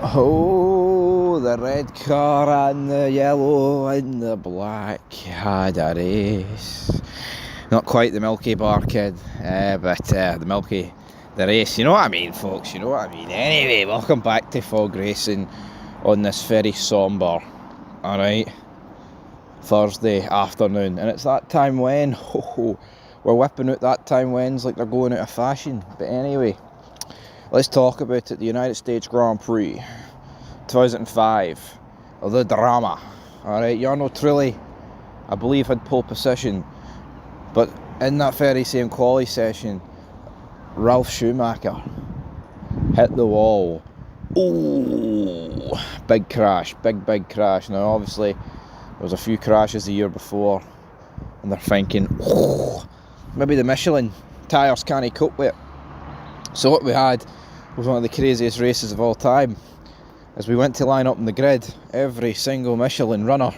Oh, the red car and the yellow and the black had a race. Not quite the Milky Bar kid, but the race. You know what I mean, folks, you know what I mean. Anyway, welcome back to Fog Racing on this very sombre, alright, Thursday afternoon. And it's that time when, we're whipping out that time when's like they're going out of fashion. But anyway, let's talk about it. The United States Grand Prix 2005, the drama. Alright, Jarno Trulli, I believe, had pole position, but in that very same quali session, Ralf Schumacher hit the wall. Ooh, big crash, big crash. Now obviously there was a few crashes the year before, and they're thinking, maybe the Michelin tyres can't cope with it. So what we had was one of the craziest races of all time. As we went to line up in the grid, every single Michelin runner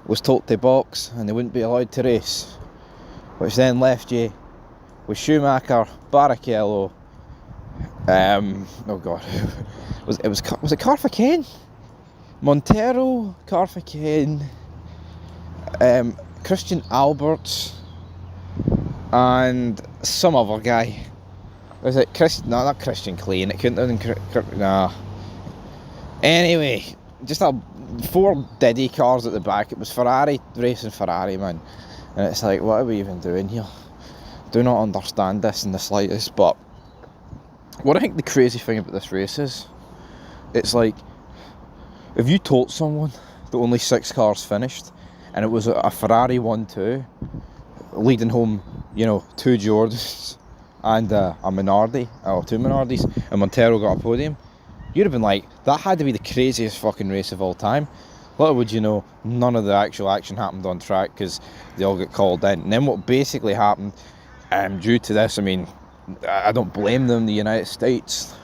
was told to box and they wouldn't be allowed to race, which then left you with Schumacher, Barrichello, oh god, was it Carfacane? Montero, Carfacane, Christian Alberts, and some other guy. Was it No, not Christian Klein. It couldn't have been. Nah. Anyway, just 4 Diddy cars at the back. It was Ferrari racing Ferrari, man. And it's like, what are we even doing here? Do not understand this in the slightest. But what I think the crazy thing about this race is, it's like, if you told someone that only 6 cars finished, and it was a Ferrari 1-2, leading home, 2 Jordans, and a Minardi, or 2 Minardis, and Montero got a podium, you'd have been like, that had to be the craziest fucking race of all time. Little would you know, none of the actual action happened on track because they all got called in. And then what basically happened, due to this, I mean, I don't blame them, the United States,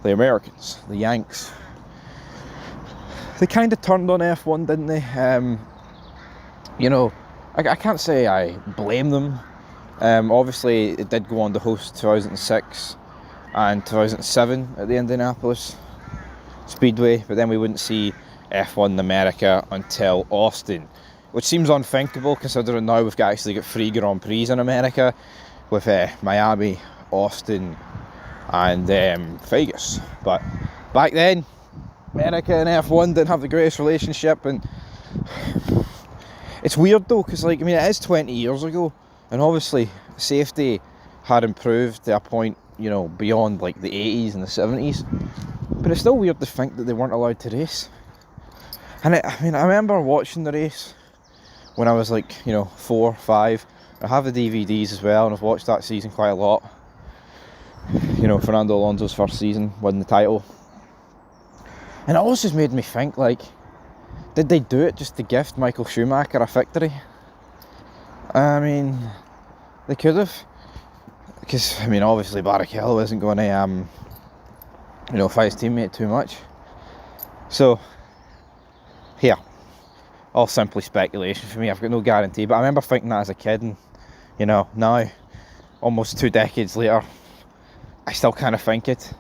the Americans, the Yanks, they kind of turned on F1, didn't they? I can't say I blame them. Obviously, it did go on to host 2006 and 2007 at the Indianapolis Speedway, but then we wouldn't see F1 in America until Austin, which seems unthinkable considering now we've actually got 3 Grand Prix in America with Miami, Austin, and Vegas. But back then, America and F1 didn't have the greatest relationship, and it's weird though, because it is 20 years ago, and obviously safety had improved to a point, beyond like the 80s and the 70s, but it's still weird to think that they weren't allowed to race. And I remember watching the race when I was 4, 5. I have the DVDs as well, and I've watched that season quite a lot. Fernando Alonso's first season, won the title. And it always just made me think, did they do it just to gift Michael Schumacher a victory? They could have. Because, obviously Barrichello isn't going to, fight his teammate too much. So, here, all simply speculation for me. I've got no guarantee. But I remember thinking that as a kid, and, now, almost 2 decades later, I still kind of think it.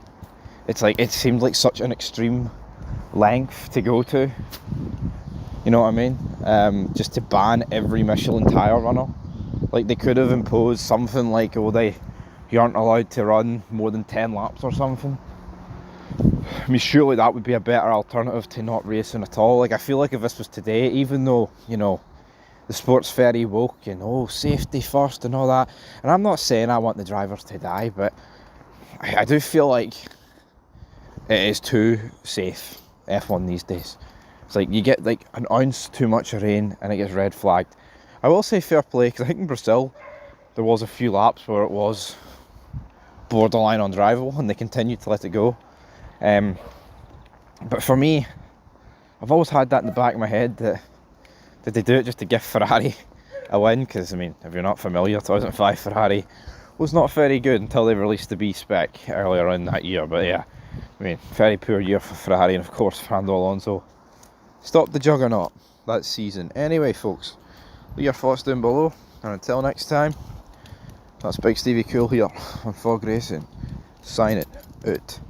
It's like, it seemed like such an extreme length to go to. You know what I mean? Just to ban every Michelin tyre runner. They could have imposed something like, you aren't allowed to run more than 10 laps or something. Surely that would be a better alternative to not racing at all. I feel like if this was today, even though, the sport's very woke and, safety first and all that, and I'm not saying I want the drivers to die, but I do feel like it is too safe, F1 these days. It's like you get an ounce too much of rain and it gets red flagged. I will say fair play, because I think in Brazil there was a few laps where it was borderline undrivable and they continued to let it go. But for me, I've always had that in the back of my head that did they do it just to give Ferrari a win? Because if you're not familiar, 2005 Ferrari was not very good until they released the B-Spec earlier in that year. But yeah, very poor year for Ferrari, and of course Fernando Alonso stopped the juggernaut that season. Anyway, folks, leave your thoughts down below, and until next time, that's Big Stevie Cool here on Fog Racing, sign it out.